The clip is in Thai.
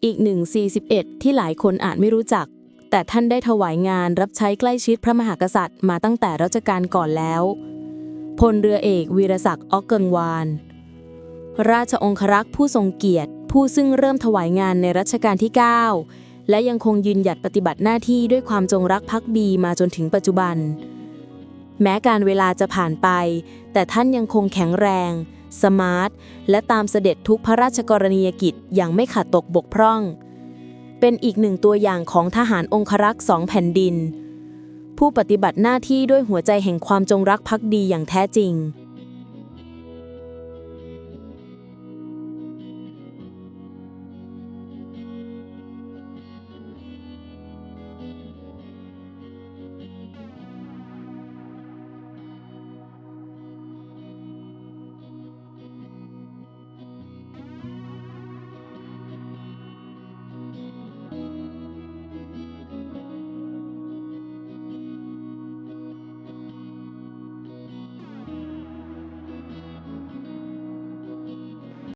อีก141ที่หลายคนอาจไม่รู้จักแต่ท่านได้ถวายงานรับใช้ใกล้ชิดพระมหากษัตริย์มาตั้งแต่รัชกาลก่อนแล้วพลเรือเอกวีรศักดิ์อ๊อกเกิงวานราชองครักษ์ผู้ทรงเกียรติผู้ซึ่งเริ่มถวายงานในรัชกาลที่9และยังคงยืนหยัดปฏิบัติหน้าที่ด้วยความจงรักภักดีมาจนถึงปัจจุบันแม้การเวลาจะผ่านไปแต่ท่านยังคงแข็งแรงสมาร์ทและตามเสด็จทุกพระราชกรณียกิจอย่างไม่ขาดตกบกพร่องเป็นอีกหนึ่งตัวอย่างของทหารองครักษ์2แผ่นดินผู้ปฏิบัติหน้าที่ด้วยหัวใจแห่งความจงรักภักดีอย่างแท้จริง